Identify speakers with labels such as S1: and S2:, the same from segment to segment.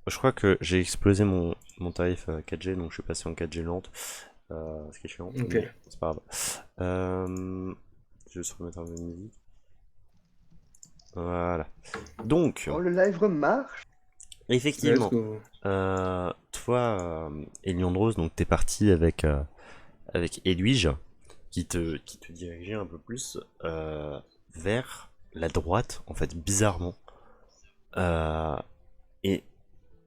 S1: Je crois que j'ai explosé mon tarif 4G, donc je suis passé en 4G lente. Ce qui est chiant,
S2: Ok.
S1: mais c'est pas grave. Je vais juste remettre un peu de musique. Voilà. Donc,
S3: Oh, le live marche.
S2: Let's
S1: effectivement,
S2: go.
S1: toi, Eliandros, donc t'es parti avec Edwige, qui te dirigeait un peu plus vers la droite, en fait, bizarrement. Euh, et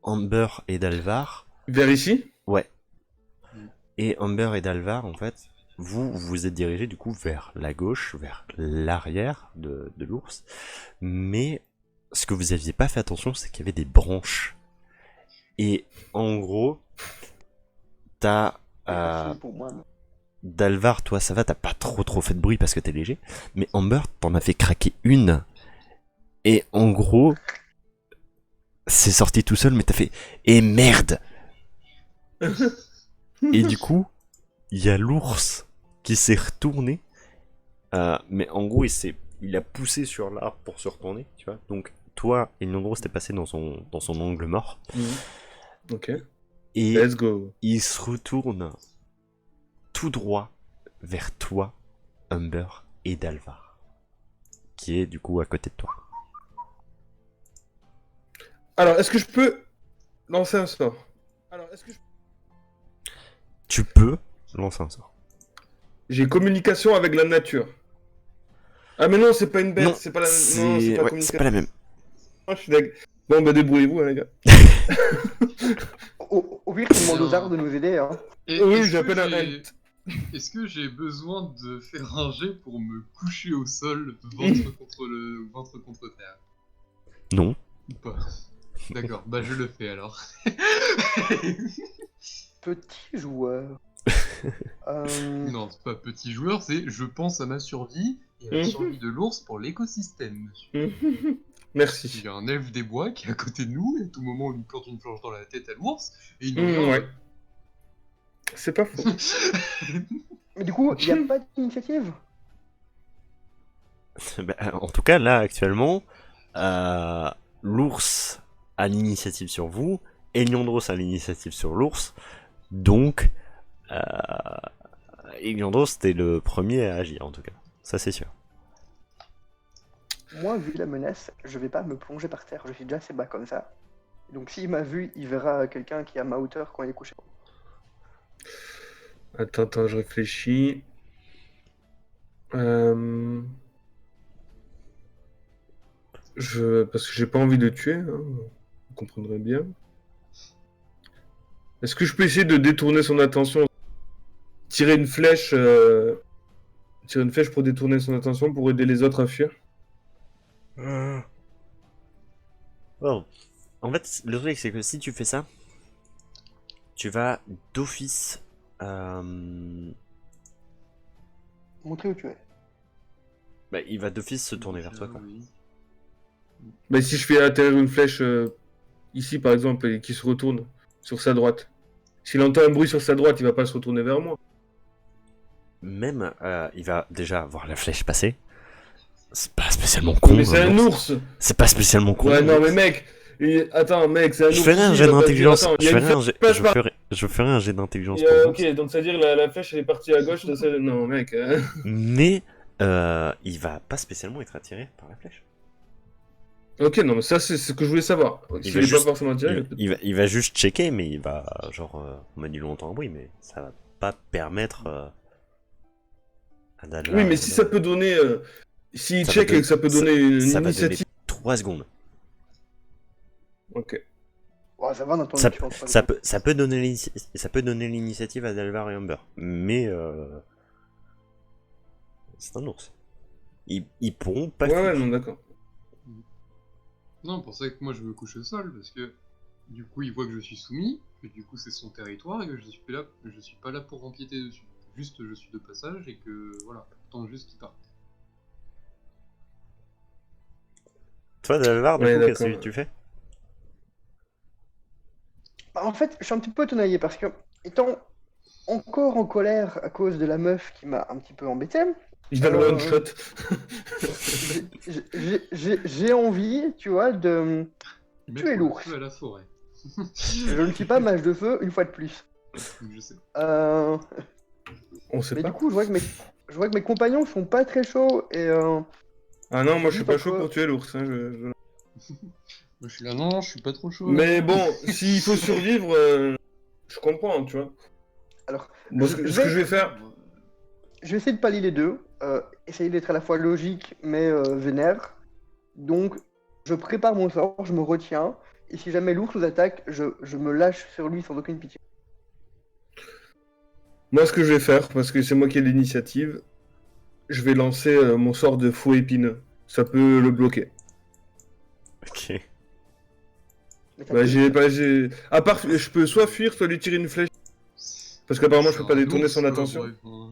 S1: Amber et Dalvar,
S2: Vers ici?
S1: ouais,
S4: Mm.
S1: et Amber et Dalvar, en fait, vous vous êtes dirigés du coup vers la gauche, vers l'arrière de l'ours. Mais ce que vous aviez pas fait attention, c'est qu'il y avait des branches. Et en gros, t'as
S3: C'est facile pour moi.
S1: Dalvar, toi ça va, t'as pas trop fait de bruit parce que t'es léger. Mais Amber, t'en as fait craquer une. Et en gros, c'est sorti tout seul, mais t'as fait et merde. Et du coup, il y a l'ours qui s'est retourné. Mais en gros, il a poussé sur l'arbre pour se retourner, tu vois. Donc, toi, et en gros, t'es passé dans son angle mort.
S2: Mhm. Ok.
S1: Et
S2: Let's go.
S1: il se retourne tout droit vers toi, Humber et Dalvar, qui est du coup à côté de toi.
S2: Alors, est-ce que je peux lancer un sort? Alors, est-ce que je...
S1: Tu peux lancer un sort.
S2: J'ai communication avec la nature. Ah, mais non, c'est pas une bête,
S1: Non,
S2: c'est pas la... Non, c'est
S1: c'est
S2: pas
S1: ouais, c'est
S2: communication.
S1: pas la même.
S2: Ah, je suis d'accord. Bon, bah débrouillez-vous, hein, les gars.
S3: Au pire, tu demandes aux arbres de nous aider. Hein.
S4: Et
S2: Oui,
S4: est-ce que
S2: j'appelle un...
S4: j'ai- Est-ce que j'ai besoin de faire un jet pour me coucher au sol, ventre contre terre?
S1: Non.
S4: Ou pas? D'accord, bah je le fais alors.
S3: Petit joueur.
S4: Non, c'est pas petit joueur, c'est je pense à ma survie et à la survie de l'ours pour l'écosystème, monsieur. Il
S2: Merci.
S4: y a un elfe des bois qui est à côté de nous, et à tout moment on lui plante une planche dans la tête à l'ours, et il n'en
S2: Ouais.
S4: rien.
S2: C'est pas faux.
S3: Mais du coup, il n'y a pas d'initiative.
S1: Bah, en tout cas, là, actuellement, l'ours a l'initiative sur vous, Eliandros a l'initiative sur l'ours, donc euh, Eliandros, t'es le premier à agir, en tout cas. Ça, c'est sûr.
S3: Moi, vu la menace, je vais pas me plonger par terre. Je suis déjà assez bas comme ça. Donc s'il m'a vu, il verra quelqu'un qui est à ma hauteur quand il est couché.
S2: Attends, je réfléchis. Euh... Parce que j'ai pas envie de tuer, hein. Vous comprendrez bien. Est-ce que je peux essayer de détourner son attention? Tirer une flèche... Tirer une flèche pour détourner son attention, pour aider les autres à fuir?
S1: Bon. En fait, le truc, c'est que si tu fais ça, tu vas d'office...
S3: Montrer où tu es.
S1: Bah, il va d'office se tourner vers toi, quoi.
S4: Oui.
S2: Mais si je fais atterrir une flèche ici, par exemple, et qu'il se retourne sur sa droite. S'il entend un bruit sur sa droite, il va pas se retourner vers moi.
S1: Même, il va déjà voir la flèche passer. C'est pas spécialement con.
S2: Mais c'est un ours!
S1: C'est pas spécialement con.
S2: Ouais, non, mais mec! Attends, mec, c'est un ours.
S1: Je ferai un
S2: ici,
S1: jet
S2: il va pas se dire,
S1: d'intelligence.
S2: attends, il y
S1: Je
S2: a une
S1: ferai un
S2: flèche
S1: jet.
S2: qui passe par-
S1: Je ferai un jet d'intelligence
S2: Et,
S1: pour vous.
S2: ok, donc c'est-à-dire la flèche elle est partie à gauche de celle... Non, mec.
S1: Mais il va pas spécialement être attiré par la flèche.
S2: Ok, non, mais ça c'est ce que je voulais savoir.
S1: Il
S2: Si
S1: va
S2: il est pas
S1: juste-
S2: forcément attiré.
S1: Il va juste checker, mais il va genre manier longtemps un bruit, mais ça va pas permettre à Dalvar.
S2: Oui, mais si ça peut donner. S'il
S1: Ça va
S2: check
S1: donner-
S2: et que ça peut donner une
S1: ça va donner
S2: initiative.
S1: 3 secondes.
S2: Ok.
S3: Oh, ça va dans ton
S1: Ça,
S3: équipe,
S1: ça peut donner l'initiative à Dalvar et Humber, mais c'est un ours. Ils pourront pas
S2: Ouais,
S1: fuir.
S2: ouais, non, d'accord.
S4: Non, pour ça que moi je me couche au sol, parce que du coup il voit que je suis soumis, que du coup c'est son territoire et que je suis pas là pour empiéter dessus. Juste je suis de passage et que voilà, attends juste qu'il parte.
S1: Toi, Dalvar, du
S2: Ouais,
S1: coup,
S2: d'accord.
S1: qu'est-ce que tu fais?
S3: Bah, en fait, je suis un petit peu étonné parce que, étant encore en colère à cause de la meuf qui m'a un petit peu embêté,
S2: Il va le one shot.
S3: j'ai envie, tu vois, de
S4: Mais
S3: tuer
S4: pour le
S3: l'ours.
S4: feu à la forêt.
S3: Je ne suis pas mage de feu une fois de plus.
S4: Je sais.
S2: On sait
S3: Mais
S2: pas.
S3: du coup, je vois que mes compagnons sont pas très chauds et
S2: Ah non, moi je suis pas chaud
S3: Pourquoi
S2: pour tuer l'ours. Hein,
S4: Moi, je suis là, non, je suis pas trop chaud.
S2: Mais
S4: là.
S2: bon, s'il faut survivre, je comprends, tu vois.
S3: alors
S2: Bon, ce que je vais faire.
S3: je vais essayer de pallier les deux, essayer d'être à la fois logique mais vénère. Donc je prépare mon sort, je me retiens et si jamais l'ours nous attaque, je me lâche sur lui sans aucune pitié.
S2: Moi, ce que je vais faire, parce que c'est moi qui ai l'initiative, je vais lancer mon sort de faux épineux. Ça peut le bloquer.
S1: Ok.
S3: Mais t'as
S2: Bah,
S3: que-
S2: À part, je peux soit fuir, soit lui tirer une flèche. Parce qu'apparemment, je peux pas
S4: C'est un
S2: détourner
S4: ours,
S2: son
S4: quoi,
S2: attention.
S4: bref, hein.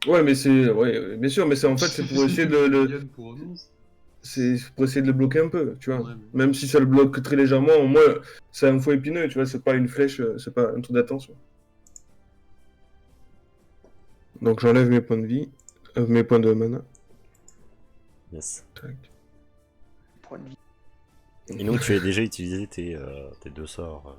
S2: Ouais, mais c'est. Ouais, bien sûr, mais c'est en fait, c'est pour essayer de
S4: Yann pour un ours.
S2: c'est pour essayer de le bloquer un peu, tu vois.
S4: Ouais, mais-
S2: Même si ça le bloque très légèrement, au moins, c'est un faux épineux, tu vois, c'est pas une flèche, c'est pas un truc d'attention. Donc j'enlève mes points de vie, mes points de mana.
S1: Yes.
S2: Tac.
S3: point de vie.
S1: Et donc tu as déjà utilisé tes deux sorts.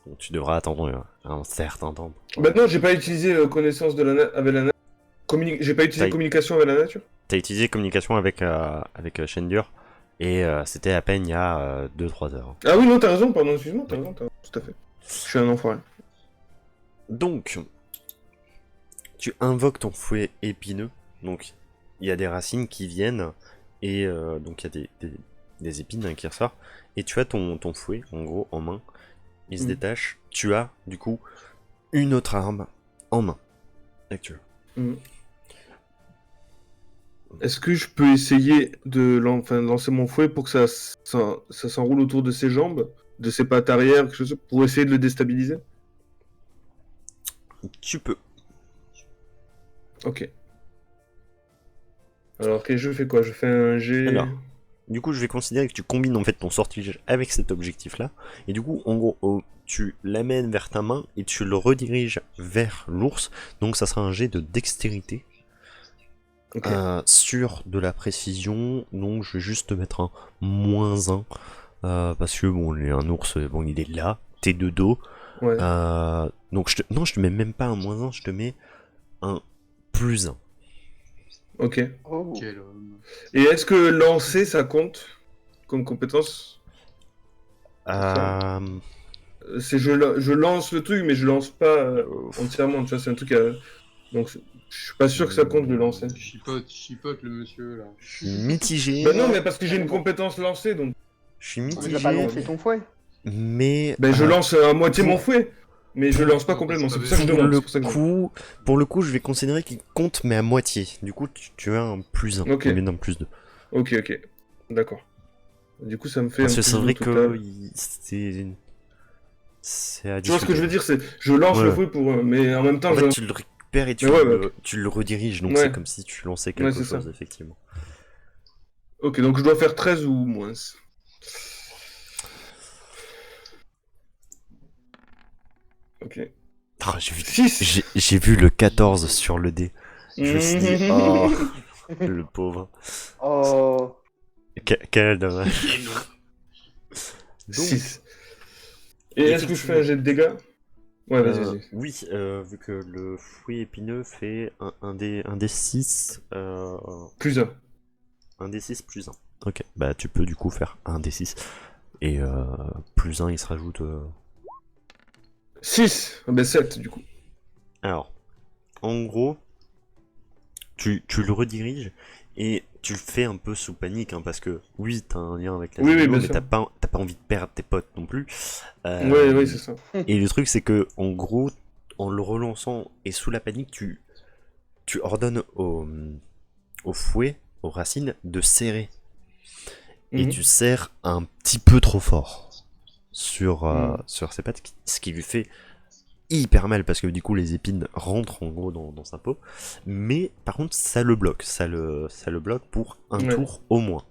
S1: Donc tu devras attendre un certain temps.
S2: Maintenant, j'ai pas utilisé connaissance de avec la nature. J'ai pas utilisé
S1: Taille.
S2: communication avec la nature.
S1: T'as utilisé communication avec Shendur et c'était à peine il y a 2-3 heures.
S2: Ah oui, non, t'as raison, pardon, excuse-moi, t'as raison, tout à fait. Je suis un enfoiré.
S1: Donc, tu invoques ton fouet épineux. Donc, il y a des racines qui viennent et donc il y a des épines qui ressortent. Et tu as ton fouet, en gros, en main. Il se détache. Tu as, du coup, une autre arme en main. Actuelle.
S2: Est-ce que je peux essayer de lancer mon fouet pour que ça s'enroule autour de ses jambes, de ses pattes arrière, quelque chose, pour essayer de le déstabiliser?
S1: Tu peux.
S2: Ok. Alors, je fais quoi? Je fais un G.
S1: Alors, du coup, je vais considérer que tu combines en fait ton sortilège avec cet objectif-là. Et du coup, en gros, tu l'amènes vers ta main et tu le rediriges vers l'ours. Donc, ça sera un jet de dextérité.
S2: Ok.
S1: Sur de la précision. Donc, je vais juste te mettre un -1. Parce que, bon, un ours, bon, il est là. T'es de dos.
S2: Ouais.
S1: Donc, non, je te mets même pas un -1. Je te mets un +1.
S2: Ok.
S3: Oh.
S4: Quel homme.
S2: Et est-ce que lancer, ça compte comme compétence? Je lance le truc, mais je lance pas entièrement. Tu vois, c'est un truc. Donc, je suis pas sûr que ça compte de lancer.
S4: Chipote le monsieur là.
S1: Je suis mitigé.
S2: Bah non, mais parce que j'ai une compétence lancée, donc.
S1: Je suis
S3: Mais t'as pas
S1: mitigé.
S3: lancé ton fouet.
S1: Mais
S2: Ben je lance à moitié
S1: pour-
S2: mon fouet, mais je lance pas
S4: Non,
S2: complètement.
S4: c'est
S2: C'est
S4: pas
S2: pour ça que je
S4: vrai.
S2: demande. c'est pour ça que je demande.
S1: pour le coup, je vais considérer qu'il compte, mais à moitié. Du coup, tu as un +1
S2: Ok.
S1: au lieu d'un +2.
S2: Ok, ok. D'accord. Du coup, ça me fait
S1: Parce
S2: un
S1: que
S2: plus
S1: c'est
S2: deux
S1: vrai
S2: total.
S1: que c'est à
S2: Tu vois ce que je veux
S1: discuter.
S2: dire, c'est je lance
S1: Ouais.
S2: le fouet pour, mais en même temps,
S1: En
S2: je.
S1: fait, tu le récupères et
S2: Mais ouais,
S1: tu le rediriges, donc
S2: Ouais.
S1: c'est comme si tu lançais quelque
S2: c'est ça.
S1: chose, effectivement.
S2: Ok, donc je dois faire 13 ou moins. Ok.
S1: Ah, j'ai vu,
S2: 6.
S1: j'ai vu le 14 sur le dé. Je me suis dit, oh, le pauvre.
S3: Oh.
S1: Quel dommage.
S4: Et non.
S1: Donc,
S2: 6. Et est-ce que je fais un jet de dégâts? Ouais, vas-y, vas-y.
S1: oui, vu que le fouet épineux fait un des 6,
S2: Plus 1.
S1: un des 6 +1. Ok, bah tu peux du coup faire un des 6. Et +1 il se rajoute.
S2: 6. Ben 7 du coup.
S1: Alors, en gros, tu le rediriges et tu le fais un peu sous panique, hein, parce que oui, t'as un lien avec la
S2: Oui, oui,
S1: vidéo,
S2: bien
S1: mais
S2: sûr.
S1: t'as pas envie de perdre tes potes non plus.
S2: Ouais, c'est ça.
S1: Et le truc, c'est que, en gros, en le relançant et sous la panique, tu ordonnes au fouet, aux racines, de serrer. Et
S2: Mhm.
S1: tu serres un petit peu trop fort sur ses pattes, ce qui lui fait hyper mal parce que du coup les épines rentrent en gros dans sa peau. Mais par contre, ça le bloque. Ça le bloque pour un
S2: Ouais.
S1: tour au moins.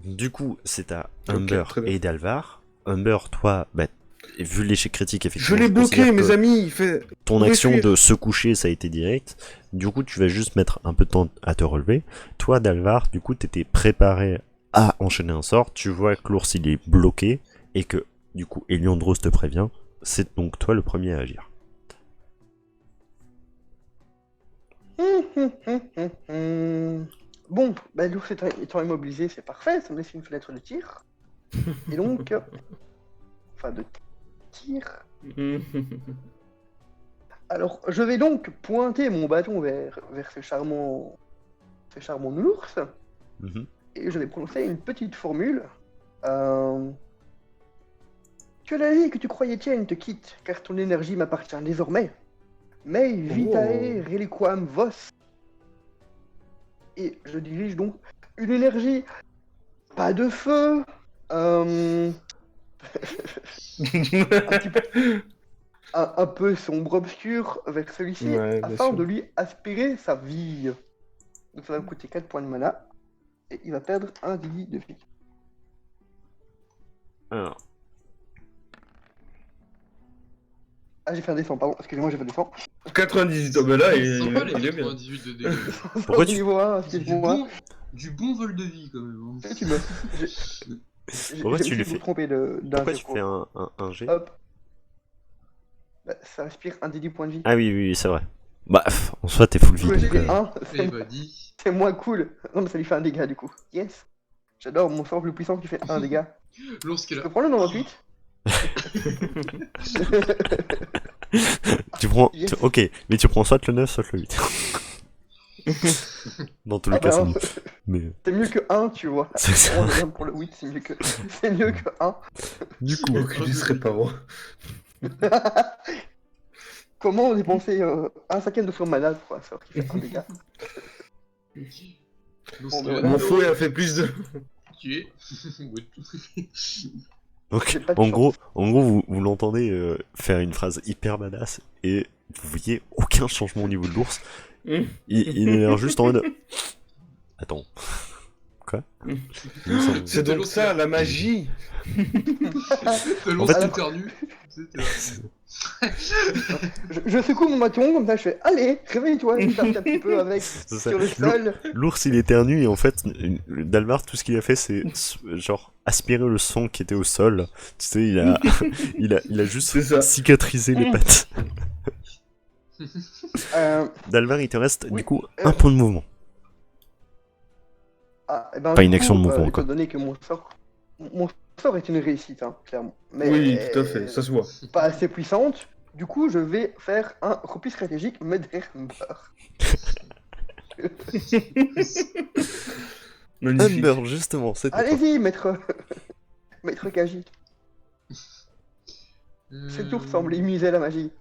S1: Du coup, c'est à
S2: Ok,
S1: Humber
S2: très bien.
S1: et Dalvar. Humber, toi, bah, vu l'échec critique,
S2: Je
S1: effectivement,
S2: l'ai bloqué,
S1: considère
S2: mes
S1: que
S2: amis. Il fait.
S1: ton
S2: pouvez
S1: action
S2: fuir.
S1: de se coucher, ça a été direct. Du coup, tu vas juste mettre un peu de temps à te relever. Toi, Dalvar, du coup, t'étais préparé à enchaîner un sort. Tu vois que l'ours il est bloqué et que du coup Eliandros te prévient. C'est donc toi le premier à agir.
S3: Bon, bah, l'ours étant immobilisé, c'est parfait, ça me laisse une fenêtre de tir. Et donc, enfin de tir. Alors, je vais donc pointer mon bâton vers ce charmant ours,
S1: Mhm.
S3: et je vais prononcer une petite formule. Que la vie que tu croyais tienne te quitte, car ton énergie m'appartient désormais. Mais vitae reliquam vos. Et je dirige donc une énergie, pas de feu, un petit peu, un peu sombre, obscur vers celui-ci,
S2: Ouais, bien
S3: afin
S2: sûr.
S3: de lui aspirer sa vie. Donc ça va me coûter 4 points de mana, et il va perdre un dégât de vie.
S1: Alors,
S3: Ah, j'ai fait un descend, pardon, excusez-moi, j'ai fait un descend.
S2: 98, oh ben là,
S4: C'est sympa les
S2: il est bien.
S4: 98 de dégâts.
S1: Pourquoi tu-
S3: Niveau 1,
S4: C'est
S3: excuse-moi.
S4: du bon vol de vie quand même. Hein.
S3: Tu me...
S1: Pourquoi tu
S3: me
S1: le
S3: suis
S1: fais
S3: trompé d'un
S1: pourquoi tu
S3: zéro.
S1: fais un G?
S3: Hop. Bah, ça respire un des 10 points de vie.
S1: Ah oui, c'est vrai. Bah, en soi, t'es full vie.
S3: J'ai
S1: Donc,
S3: fait 1,
S4: Eh bah dis.
S3: c'est moins cool. Non, mais ça lui fait un dégât du coup. Yes. J'adore mon sort le plus puissant qui fait un dégât.
S4: Lorsqu'elle
S3: Je
S4: a.
S3: peux prendre le 98
S1: tu prends.
S3: Yes.
S1: Ok, mais tu prends soit le 9, soit le 8. Dans tous les
S3: Ah
S1: cas,
S3: bah,
S1: c'est mieux. Mais,
S3: c'est mieux que 1, tu vois.
S1: c'est ça.
S3: On revient pour le 8, c'est mieux que 1.
S1: Du coup,
S2: Aucune serait pas bon.
S3: Comment dépenser un cinquième de son mana pour un sort qui fait un dégât
S4: Lorsqu'il
S3: bah,
S4: a
S2: Mon fouet a fait plus de.
S4: tué.
S1: donc,
S3: J'ai pas de
S1: en
S3: chance.
S1: gros, vous l'entendez faire une phrase hyper badass et vous voyez aucun changement au niveau de l'ours. Il a l'air juste en mode. Attends. Quoi?
S2: C'est donc ça, la magie.
S4: Tellement
S1: En fait-
S4: c'est éternu.
S3: Je secoue mon bâton, comme ça je fais allez, réveille-toi, je tape un petit peu avec
S1: C'est ça.
S3: sur le sol.
S1: L'ours il éternue et en fait, Dalmar, tout ce qu'il a fait, c'est genre aspirer le son qui était au sol. Tu sais, il a juste
S2: C'est ça.
S1: cicatrisé les pattes. Dalmar, il te reste
S3: Oui,
S1: du coup un point de mouvement.
S3: Et ben,
S1: Pas
S3: du
S1: une action de
S3: coup,
S1: mouvement,
S3: étant
S1: quoi.
S3: donné que mon sort est une réussite, hein, clairement. Mais
S2: Oui, tout à fait, ça se voit.
S3: pas assez puissante. Du coup, je vais faire un repli stratégique Medember.
S2: Magnifique.
S1: Amber, justement, c'était toi.
S3: Allez-y, maître Kaji. Cet ours semble immunisé à la magie.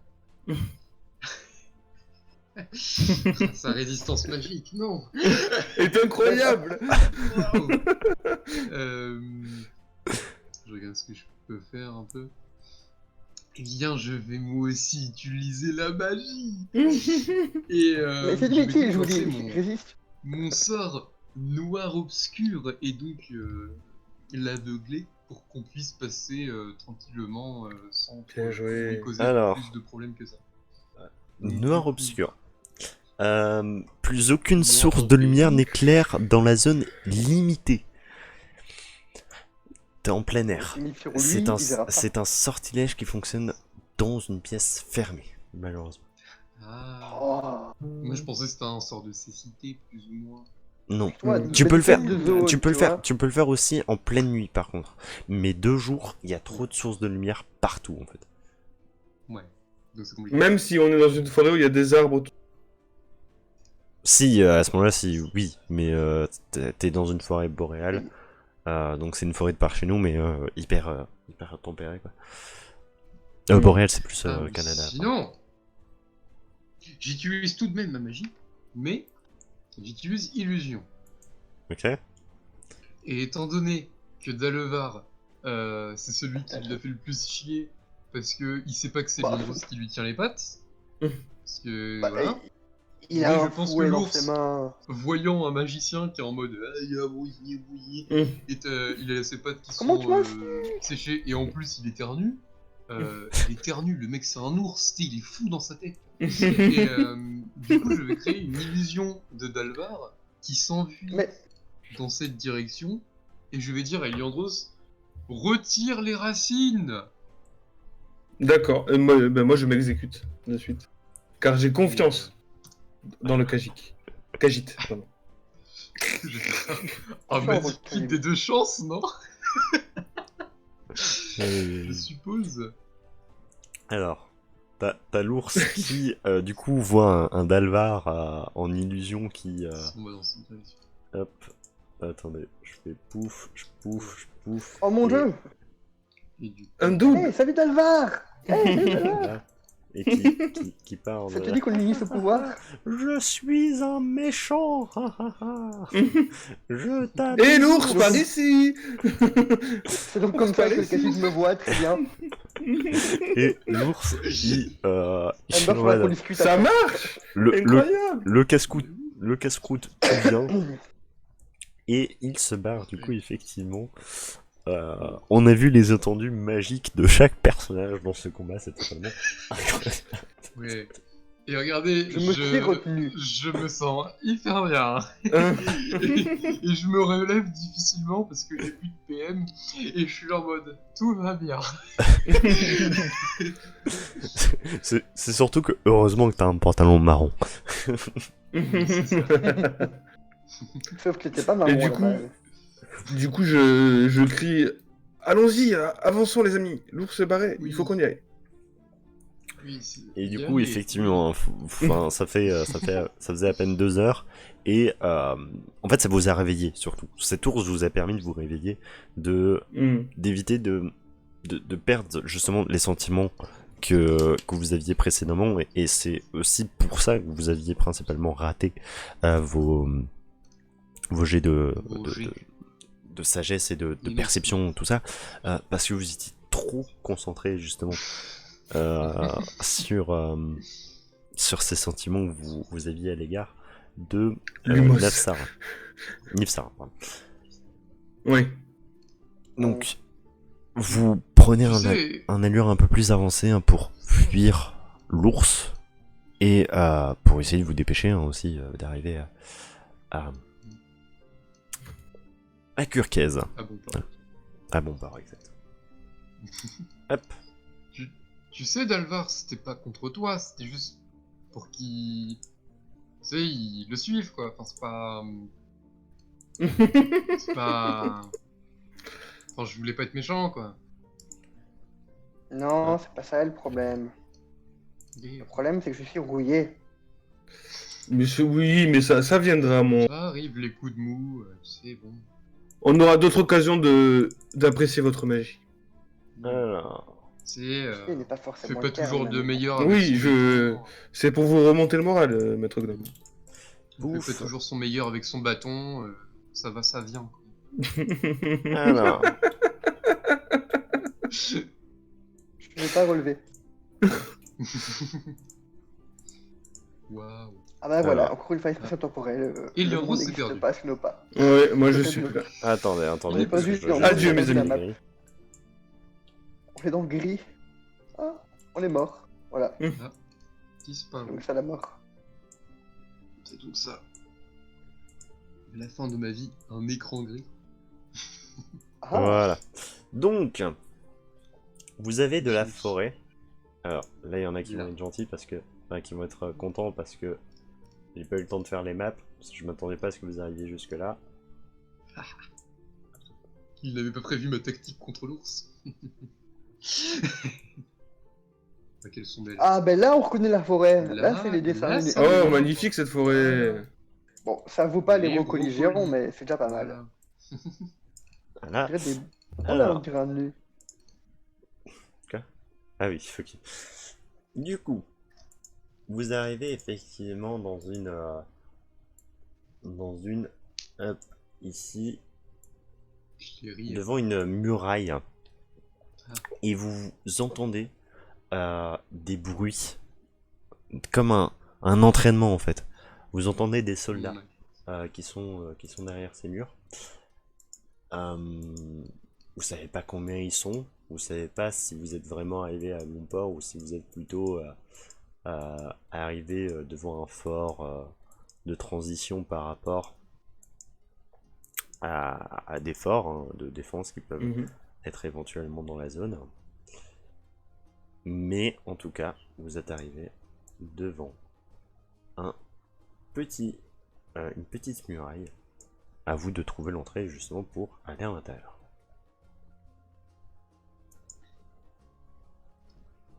S4: Sa résistance magique, non.
S2: Est incroyable.
S4: Waouh. Je regarde ce que je peux faire un peu. Eh bien, je vais moi aussi utiliser la magie. Et
S3: Mais c'est
S4: je vais
S3: difficile, je vous
S4: lancer
S3: dis, résiste.
S4: mon sort noir obscur et donc l'aveugler pour qu'on puisse passer tranquillement sans
S2: Bien joué.
S4: lui causer
S1: Alors.
S4: plus de problèmes que ça.
S1: Noir obscur. Plus aucune
S4: Noir
S1: source de
S4: obscur.
S1: lumière n'éclaire dans la zone limitée. T'es en plein air.
S3: Mis sur lui,
S1: C'est
S3: il verra pas.
S1: un sortilège qui fonctionne dans une pièce fermée, malheureusement.
S4: Ah.
S3: Oh.
S4: Moi je pensais que c'était un sort de cécité plus ou moins.
S1: Non.
S3: Toi,
S1: Tu
S3: mais
S1: peux le faire.
S3: de zone,
S1: Tu peux le
S3: vois.
S1: faire. Tu peux le faire aussi en pleine nuit, par contre. Mais 2 jours, il y a trop de sources de lumière partout, en fait.
S4: Ouais. Donc c'est compliqué.
S2: Même si on est dans une forêt où il y a des arbres autour.
S1: Si, à ce moment-là, si, oui. Mais t'es dans une forêt boréale. Donc c'est une forêt de par chez nous, mais hyper tempérée, quoi. Boréal, c'est plus
S4: Ah, mais
S1: Canada.
S4: Sinon, j'utilise tout de même ma magie, mais j'utilise illusion.
S1: Ok.
S4: Et étant donné que Dalevar, c'est celui qui l'a fait le plus chier, parce que il sait pas que c'est
S3: Bah.
S4: Lindros qui lui tient les pattes. Parce que
S3: Bah,
S4: voilà.
S3: il
S4: Oui,
S3: a
S4: je
S3: un
S4: pense
S3: fouet
S4: que
S3: dans
S4: l'ours-
S3: ses mains.
S4: Voyant un magicien qui est en mode ah, il a bouillé, et il a ses pattes qui
S3: Comment
S4: sont
S3: tu m'as
S4: séchées, et en plus il éternue. Il éternue, le mec c'est un ours, tu sais, il est fou dans sa tête. Et du coup, je vais créer une illusion de Dalvar qui s'enfuit
S3: Mais
S4: dans cette direction et je vais dire à Eliandros, retire les racines.
S2: D'accord. Moi, je m'exécute de suite. Car j'ai confiance dans le Khajiit. Khajiit, pardon.
S4: Ah,
S3: Enfin,
S4: magique
S3: retire.
S4: kit des deux chances, non?
S1: Euh,
S4: Je suppose.
S1: Alors, t'as l'ours qui, du coup, voit un Dalvar en illusion qui...
S4: On va dans cette direction.
S1: hop, attendez, je fais pouf, je pouf, je pouf.
S3: Oh mon
S1: et-
S3: dieu!
S4: Et du coup,
S2: Un
S3: Hey,
S2: double.
S3: salut Dalvar! Hey, salut Dalvar!
S1: Voilà. Et qui part
S3: Ça te
S1: de...
S3: dit qu'on utilise ce pouvoir?
S1: Je suis un méchant, ha, ha, ha. Je t'aime.
S2: Et l'ours par ici.
S3: C'est donc comme ça que le Khajiit me voit, très bien.
S1: Et l'ours, il est en
S3: Amber, faudra qu'on
S1: mode,
S3: discute
S2: Ça
S3: après.
S2: marche.
S1: le
S2: Incroyable.
S1: le casse-croûte tout vient et il se barre. Du coup, effectivement, on a vu les étendues magiques de chaque personnage dans ce combat. C'était vraiment incroyable.
S4: ouais. Et regardez,
S3: Je me suis retenu.
S4: je me sens hyper bien.
S2: Hein.
S4: Et je me relève difficilement parce que j'ai plus de PM et je suis là en mode tout va bien.
S1: C'est surtout que heureusement que t'as un pantalon marron.
S3: Sauf que t'étais pas marrant
S2: Et du
S3: à la
S2: coup,
S3: base.
S2: Du coup, je crie allons-y, avançons les amis. L'ours est barré,
S4: Oui.
S2: il faut qu'on y aille.
S4: Oui,
S1: Et du
S4: y
S1: coup,
S4: aller.
S1: effectivement, enfin, ça faisait à peine 2 heures. Et en fait, ça vous a réveillé surtout. Cet ours vous a permis de vous réveiller, d'éviter de perdre justement les sentiments que vous aviez précédemment. Et c'est aussi pour ça que vous aviez principalement raté vos jets
S4: Vos jets.
S1: de sagesse et de
S4: Oui,
S1: perception, tout ça, parce que vous étiez trop concentré justement sur ces sentiments que vous aviez à l'égard de
S2: Lumos.
S1: Nifsara, pardon.
S2: Oui.
S1: Donc, vous prenez
S4: Tu sais,
S1: un allure un peu plus avancée hein, pour fuir l'ours et pour essayer de vous dépêcher hein, aussi d'arriver à Kurkez.
S4: ah bon, pardon.
S1: Ah bon, bah exact. Hop.
S4: Tu sais, Dalvar, c'était pas contre toi, c'était juste pour qu'ils. Tu sais, ils le suivent, quoi. Enfin, c'est pas. C'est pas. Enfin, je voulais pas être méchant, quoi.
S3: Non, c'est pas ça le problème.
S4: Et-
S3: Le problème, c'est que je suis rouillé.
S2: Oui, mais ça viendra, mon.
S4: Ça arrive, les coups de mou, tu sais, bon.
S2: On aura d'autres occasions d'apprécier votre magie.
S1: Alors.
S4: C'est.
S3: Il n'est pas
S4: Fais
S3: forcément
S4: pas
S3: le terme,
S4: toujours
S3: là,
S4: de
S3: mais-
S4: meilleur
S2: Oui,
S4: avec son
S2: je-
S4: bâton.
S2: C'est pour vous remonter le moral, maître Gnome.
S4: Fais
S1: Ouf.
S4: pas toujours son meilleur avec son bâton, ça va, ça vient, quoi.
S1: Alors.
S3: Je vais pas relever.
S4: Waouh.
S3: Ah bah voilà,
S1: Alors.
S3: encore une fois, expression temporelle.
S4: Et
S3: Le
S4: Leandros
S3: monde
S4: s'est
S3: n'existe
S4: perdu.
S3: pas, sinon pas.
S2: Ouais, moi je
S3: Peut-être
S2: suis
S3: mieux.
S2: là.
S1: Attendez,
S4: On est
S1: parce
S3: perdu,
S1: que
S3: on
S1: je-
S3: est
S2: Adieu, mes
S3: perdu la
S2: amis.
S3: map. On est dans le gris. Ah, on est mort. Voilà,
S4: Disparu.
S3: donc ça la mort.
S4: C'est donc ça. La fin de ma vie, un écran gris.
S3: Ah,
S1: Voilà. Donc, vous avez de la forêt. Alors, là, il y en a qui vont être gentils parce que. Enfin, qui vont être contents parce que j'ai pas eu le temps de faire les maps. Parce que je m'attendais pas à ce que vous arriviez jusque-là.
S4: Il n'avait pas prévu ma tactique contre l'ours. Ah, quelles sont belles.
S3: Ah, ben là, on reconnaît la forêt. Là,
S4: Là,
S3: c'est les dessins
S4: là,
S3: animés.
S4: ça
S2: Oh,
S4: va.
S2: magnifique cette forêt.
S3: Bon, ça vaut pas les
S4: Les
S3: brocolis
S4: brocolis.
S3: géants, mais c'est déjà pas mal.
S4: Voilà.
S1: Voilà.
S3: On dirait des... Oh là,
S1: Alors.
S3: on dirait un nœud.
S1: Ah oui, ok. Du coup, vous arrivez effectivement dans une. Hop, ici,
S4: Je l'ai ri.
S1: devant une muraille. Et vous entendez des bruits. Comme un entraînement en fait. Vous entendez des soldats qui sont derrière ces murs. Vous savez pas combien ils sont. Vous savez pas si vous êtes vraiment arrivé à Longport ou si vous êtes plutôt arrivé devant un fort de transition par rapport à des forts hein, de défense qui peuvent
S2: Mhm.
S1: être éventuellement dans la zone. Mais en tout cas, vous êtes arrivé devant un une petite muraille. À vous de trouver l'entrée justement pour aller à l'intérieur.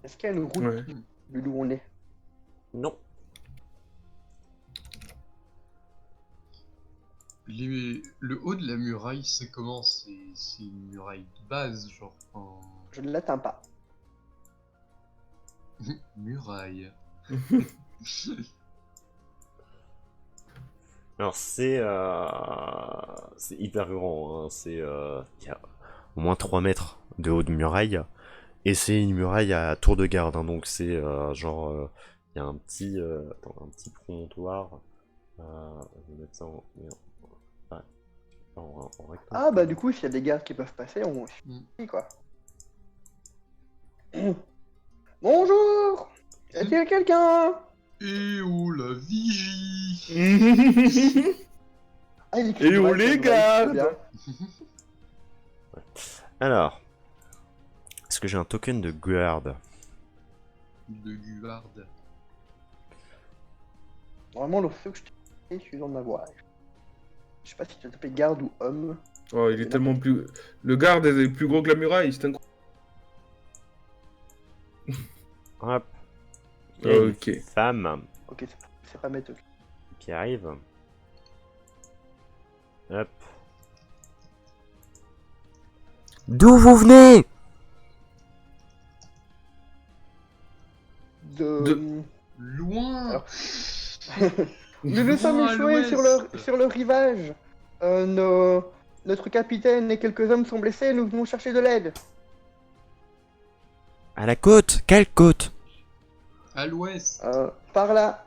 S3: Est-ce qu'il y a une route
S2: Ouais.
S3: de d'où on est?
S1: Non.
S4: Le haut de la muraille, c'est comment? C'est une muraille de base, genre en
S3: Je ne l'atteins pas.
S4: muraille.
S1: Alors c'est hyper grand, hein. Il y a au moins 3 mètres de haut de muraille. Et c'est une muraille à tour de garde, hein, donc c'est il y a un un petit promontoire. Je vais mettre ça ouais, en rectangle.
S3: Ah bah du coup, s'il y a des gardes qui peuvent passer, on
S4: Mm.
S3: suffit quoi. Bonjour! Est-il y a quelqu'un?
S4: Et oh la vigie!
S3: Ah, il écrit
S2: Et où
S3: direct,
S2: les
S3: ça nous va, très
S2: gardes?
S3: bien.
S1: Alors, est-ce que j'ai un token de garde?
S4: De guarde.
S3: Normalement, le feu que je t'ai je suis dans ma voix. Je sais pas si tu as tapé garde ou homme.
S2: Oh, il est tellement plus. Le garde est plus gros que la muraille, c'est incroyable.
S1: Hop. Il y a
S2: Ok.
S1: une femme
S3: Ok, c'est pas mes tokens.
S1: qui arrive. Hop. D'où vous venez?
S4: Loin!
S3: Alors, nous nous sommes
S4: Loin à
S3: échoués
S4: l'ouest.
S3: sur le rivage. Notre capitaine et quelques hommes sont blessés, nous venons chercher de l'aide.
S1: À la côte? Quelle côte?
S4: À l'ouest.
S3: Par là.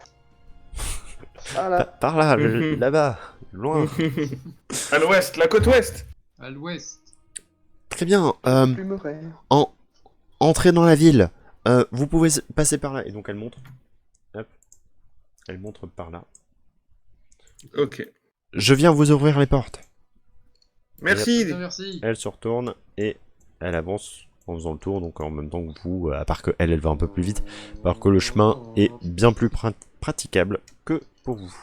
S3: Par là.
S1: Par là, là-bas, loin.
S2: À l'ouest, la côte ouest.
S4: À l'ouest.
S1: Très bien.
S3: Plumerais.
S1: Entrez dans la ville. Vous pouvez passer par là. Et donc elle montre. Hop. Elle montre par là.
S2: Ok.
S1: Je viens vous ouvrir les portes.
S2: Merci.
S4: Bien, merci.
S1: Elle se retourne et elle avance en faisant le tour. Donc en même temps que vous, à part que elle va un peu plus vite. Alors que le chemin est bien plus praticable que pour vous.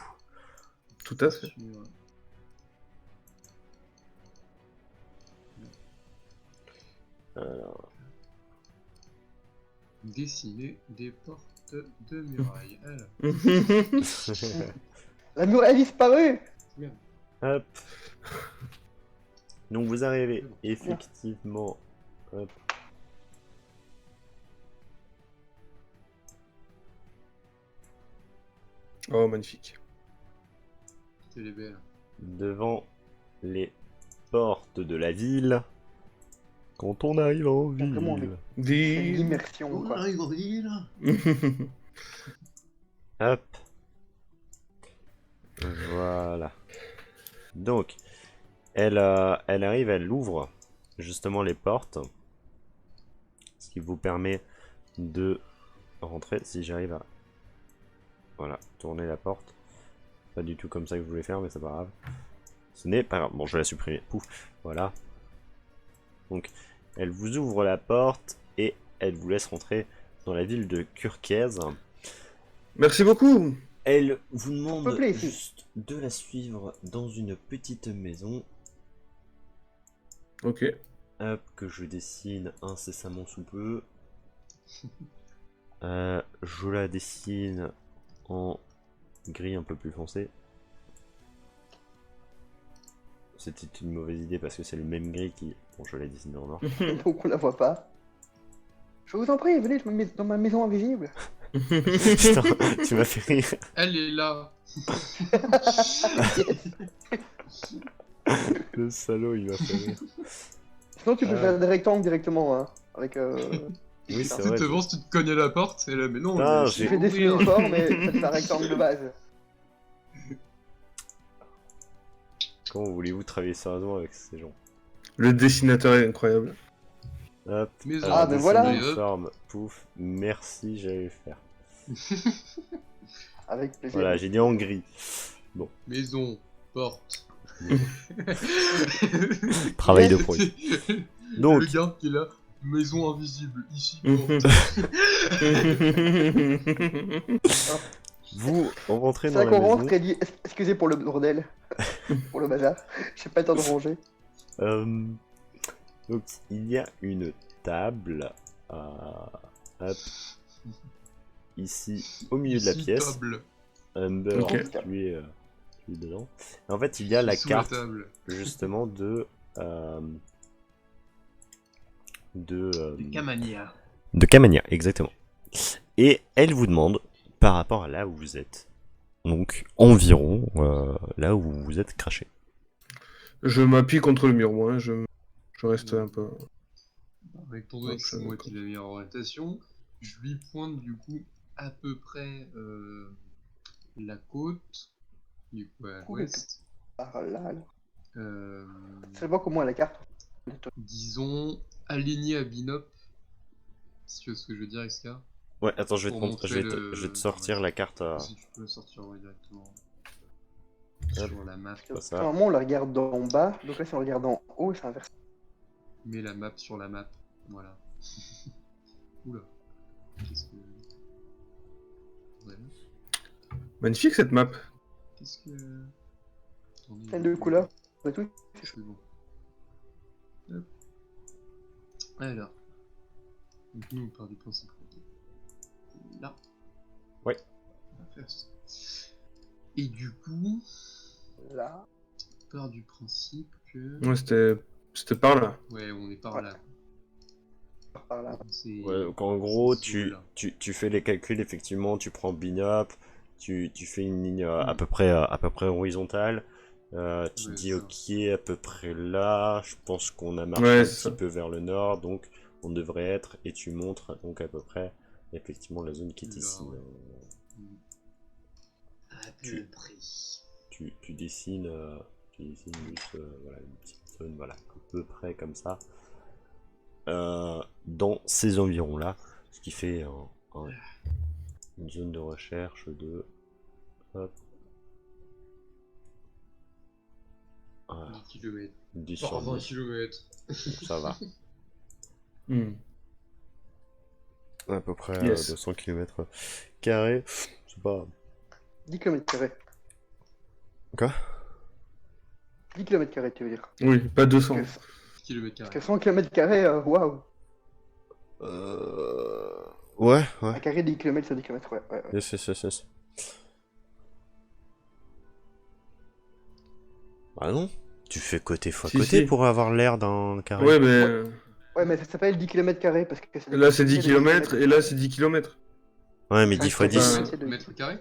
S2: Tout à fait.
S1: Alors,
S4: Dessiner des portes de muraille. Alors,
S3: La muraille a disparu.
S1: hop. Donc vous arrivez effectivement. Hop.
S2: Oh, magnifique.
S4: c'est les belles.
S1: Devant les portes de la ville. Quand on arrive en
S3: Simplement
S1: ville.
S3: C'est
S2: Dis.
S3: l'immersion quoi.
S4: arrive en ville.
S1: Hop. Voilà. Donc, elle arrive, elle ouvre justement les portes. Ce qui vous permet de rentrer. Si j'arrive à... Voilà, tourner la porte. Pas du tout comme ça que je voulais faire, mais c'est pas grave. Ce n'est pas grave. Bon, je vais la supprimer. Pouf. Voilà. Donc, elle vous ouvre la porte et elle vous laisse rentrer dans la ville de Kurkez.
S2: Merci beaucoup.
S1: Elle vous demande
S3: Peuplé, ici.
S1: juste de la suivre dans une petite maison.
S2: Ok.
S1: Hop, que je dessine incessamment sous peu. Je la dessine en gris un peu plus foncé. C'était une mauvaise idée parce que c'est le même gris qui... Bon, je la dessine en noir.
S3: Donc on la voit pas. Je vous en prie, venez dans ma maison invisible.
S1: Putain, tu m'as fait rire.
S4: Elle est là.
S1: Le salaud, il m'a fait rire.
S3: Sinon tu peux faire des rectangles directement hein, avec.
S1: Oui, c'est
S4: Tu
S1: vrai.
S4: t'avances, tu te cognes à la porte, et là, mais non,
S1: Putain,
S4: mais
S1: j'ai-
S3: Tu fais dessiner fort, mais ça fait un rectangle de base.
S1: Comment voulez-vous travailler sérieusement avec ces gens?
S2: Le dessinateur est incroyable.
S1: Hop.
S4: Mais
S1: alors,
S3: ben voilà.
S1: dessiner une forme. Pouf. Merci, j'allais le faire.
S3: Avec plaisir.
S1: Voilà, j'ai dit en gris.
S4: Maison, porte,
S1: Travail de projet. Donc-
S4: Le garde qui est là, maison invisible, ici.
S2: Mhm.
S1: Vous rentrez
S3: C'est
S1: dans
S3: là
S1: la
S3: qu'on
S1: maison.
S3: rentre et dit excusez pour le bordel, pour le bazar. J'ai pas le temps de ranger.
S1: Euh, donc il y a une table hop, ici au milieu de la
S4: Ici,
S1: pièce.
S4: table.
S1: Amber,
S2: Ok.
S1: tu es dedans. Et en fait, il y a la
S4: Sous
S1: carte
S4: table.
S1: justement de
S4: Camania.
S1: de Camania, exactement. Et elle vous demande par rapport à là où vous êtes, donc environ là où vous vous êtes craché.
S2: Je m'appuie contre le mur, moi. Hein. Je reste un peu.
S4: Étant donné que c'est
S2: Je-
S4: moi qui l'ai mis en orientation, je lui pointe du coup à peu près la côte, du coup à
S3: Ouh,
S4: l'ouest.
S3: Ah là, alors.
S4: Euh,
S3: C'est pas comment la carte.
S4: disons aligné à Binop, si tu vois ce que je veux dire, XK.
S1: Ouais, attends, je vais
S4: Pour
S1: te,
S4: montrer
S1: je vais te sortir la carte.
S4: Si tu peux sortir ouais, directement
S1: Hop.
S4: sur la map.
S1: Pas ça.
S3: Normalement, on la regarde d'en bas. Donc là, si on regarde en haut, c'est inversé.
S4: Mets la map sur la map. Voilà. Oula. Qu'est-ce que. Voilà.
S2: Magnifique cette map.
S4: Qu'est-ce que. Attendez,
S3: Plein de couleurs. C'est tout.
S4: C'est bon. Hop. Alors. Donc nous on part du principe qu'on est là.
S1: Ouais.
S4: On va faire ça. Et du coup,
S3: Là.
S4: on part du principe que.
S2: Ouais, c'était par là.
S4: Ouais, on est par
S3: Ouais.
S4: là.
S3: Par là.
S4: C'est.
S1: Ouais, donc en gros,
S4: c'est
S1: tu,
S4: là.
S1: tu fais les calculs, effectivement, tu prends Binop, tu fais une ligne à
S4: Mm.
S1: peu près horizontale, tu
S4: Ouais,
S1: dis
S4: ça.
S1: ok, à peu près là, je pense qu'on a marché
S2: Ouais,
S1: un
S2: c'est
S1: petit
S2: ça.
S1: peu vers le nord, donc on devrait être, et tu montres donc à peu près, effectivement, la zone qui est
S4: Là,
S1: ici.
S4: ouais. À
S1: Tu-
S4: peu près.
S1: Tu dessines, juste voilà, une petite zone, voilà, à peu près comme ça, dans ces environs-là, ce qui fait une zone de recherche de hop,
S4: 10 km.
S1: 10 sur
S4: 20
S1: 10,
S4: km.
S1: ça va.
S2: Hmm.
S1: À peu près
S2: Yes.
S1: 200 km carrés, c'est pas...
S3: 10 km².
S1: Quoi?
S3: 10 km², tu veux dire.
S2: Oui, pas 200.
S3: Parce
S4: 10 km.
S3: que 100 km², waouh.
S1: Ouais, ouais.
S3: Un carré 10 km sur 10 km, ouais. Ouais.
S1: Yes. Bah non, tu fais côté fois
S2: Si,
S1: côté
S2: si.
S1: pour avoir l'air d'un carré.
S2: Ouais, mais
S3: Ouais, mais ça s'appelle 10 km² parce que c'est.
S2: là c'est 10
S3: des
S2: km et là c'est 10 km.
S1: Ouais, mais
S3: Ça
S1: 10 fois
S3: reste
S1: 10.
S3: pas- c'est de-
S4: Mètres carrés.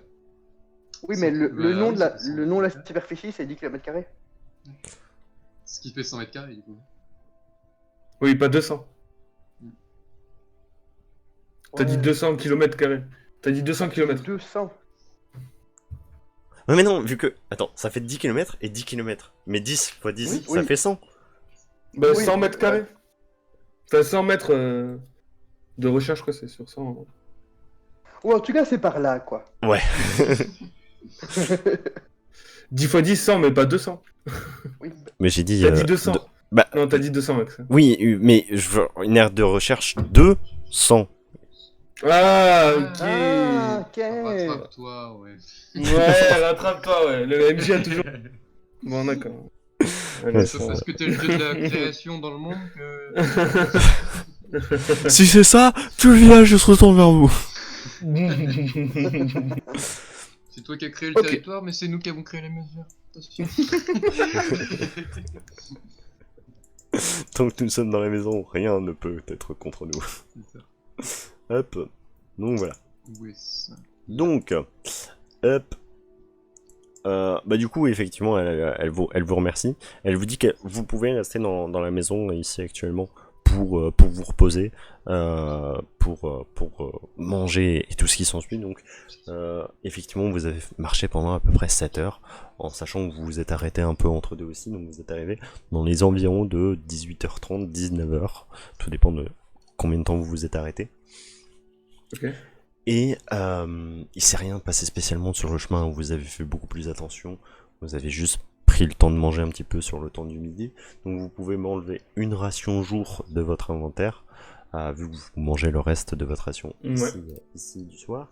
S3: Oui, mais le
S4: Bah,
S3: nom
S4: oui,
S3: de la,
S4: ça fait
S3: le nom de la
S4: 100
S3: superficie, c'est 10 km².
S4: Ce qui fait 100 mètres carrés, du coup.
S2: Oui, pas 200. T'as dit 200 km². T'as dit 200 km.
S3: 200.
S1: Ouais, mais non, vu que... Attends, ça fait 10 km et 10 km. Mais 10 fois 10,
S3: Oui,
S1: ça
S3: oui.
S1: fait 100.
S2: Bah,
S3: Oui,
S2: 100 mètres carrés. T'as 100 mètres de recherche, quoi, c'est sur 100.
S3: Ou en tout cas, c'est par là, quoi.
S1: Ouais.
S2: 10 fois 10, 100, mais pas 200.
S3: Oui.
S1: Mais j'ai dit...
S2: T'as dit 200.
S1: Bah,
S2: Non, t'as dit 200, Max.
S1: oui, mais je veux une aire de recherche de 100.
S2: Ah, ok.
S3: Ah, ok.
S4: Rattrape-toi, ouais.
S2: Ouais, rattrape-toi, ouais. Le MJ a toujours. Bon, d'accord. Allez,
S1: Ouais,
S4: C'est parce que t'es le dieu de la création dans le monde que.
S1: Si c'est ça, tout le village se retourne vers vous.
S4: C'est toi qui as créé le
S2: Ok.
S4: territoire, mais c'est nous qui avons créé les mesures. Attention.
S1: Tant que nous sommes dans la maison, rien ne peut être contre nous.
S4: C'est ça.
S1: Hop. Donc voilà.
S4: Où est-ce?
S1: Donc, hop. Bah du coup, effectivement, elle vous remercie. Elle vous dit que vous pouvez rester dans la maison ici actuellement pour vous reposer, pour manger et tout ce qui s'ensuit. Donc, effectivement, vous avez marché pendant à peu près 7 heures, en sachant que vous vous êtes arrêté un peu entre deux aussi, donc vous êtes arrivé dans les environs de 18h30, 19h. Tout dépend de combien de temps vous vous êtes arrêté.
S2: Ok.
S1: Et il s'est rien passé spécialement sur le chemin, vous avez fait beaucoup plus attention, vous avez juste pris le temps de manger un petit peu sur le temps du midi. Donc vous pouvez m'enlever une ration jour de votre inventaire, vu que vous mangez le reste de votre ration ici du soir.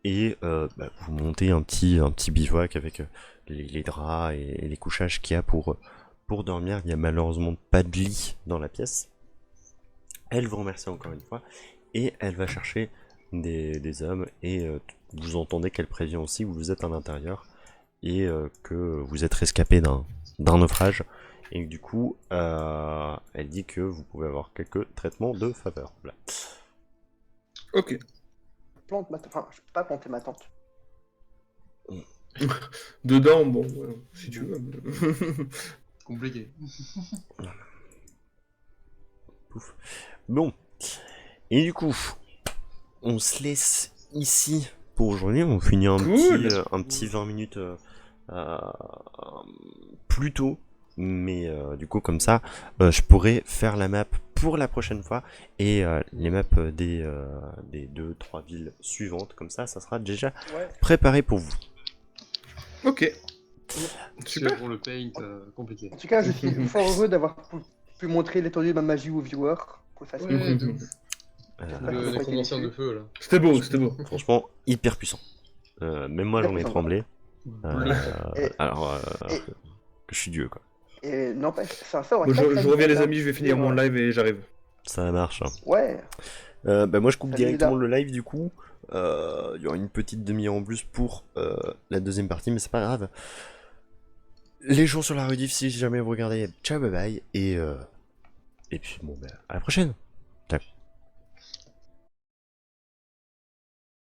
S1: Et vous montez un petit bivouac avec les draps et les couchages qu'il y a pour dormir. Il n'y a malheureusement pas de lit dans la pièce. Elle vous remercie encore une fois et elle va chercher des hommes et vous entendez qu'elle prévient aussi que vous êtes à l'intérieur et que vous êtes rescapé d'un naufrage et que du coup elle dit que vous pouvez avoir quelques traitements de faveur. Voilà.
S2: Ok.
S3: Plante ma... Enfin, je peux pas planter ma tente.
S2: Dedans, bon, si tu veux.
S4: Compliqué.
S1: Pouf. Bon. Et du coup, on se laisse ici pour aujourd'hui. On finit un petit 20 minutes plus tôt. Mais du coup, comme ça, je pourrais faire la map pour la prochaine fois. Et les maps des 2-3 villes suivantes. Comme ça sera déjà préparé pour vous.
S2: Ok.
S4: Super. Pour le paint, compliqué.
S3: En tout cas, je suis fort heureux d'avoir pu montrer l'étendue de ma magie aux viewers.
S4: Le nécromancien de feu, là.
S2: C'était beau, c'était beau.
S1: Franchement, hyper puissant. Même moi, j'en ai tremblé. Que je suis Dieu, quoi.
S3: Et n'empêche, c'est un sort.
S2: Bon, je reviens, les amis, je vais finir mon live et j'arrive.
S1: Ça marche. Hein.
S3: Ouais.
S1: Moi, je coupe directement le live, du coup. Il y aura une petite demi-heure en plus pour la deuxième partie, mais c'est pas grave. Les jours sur la rediff, si jamais vous regardez, ciao, bye bye. Et puis, bon, à la prochaine. Ciao.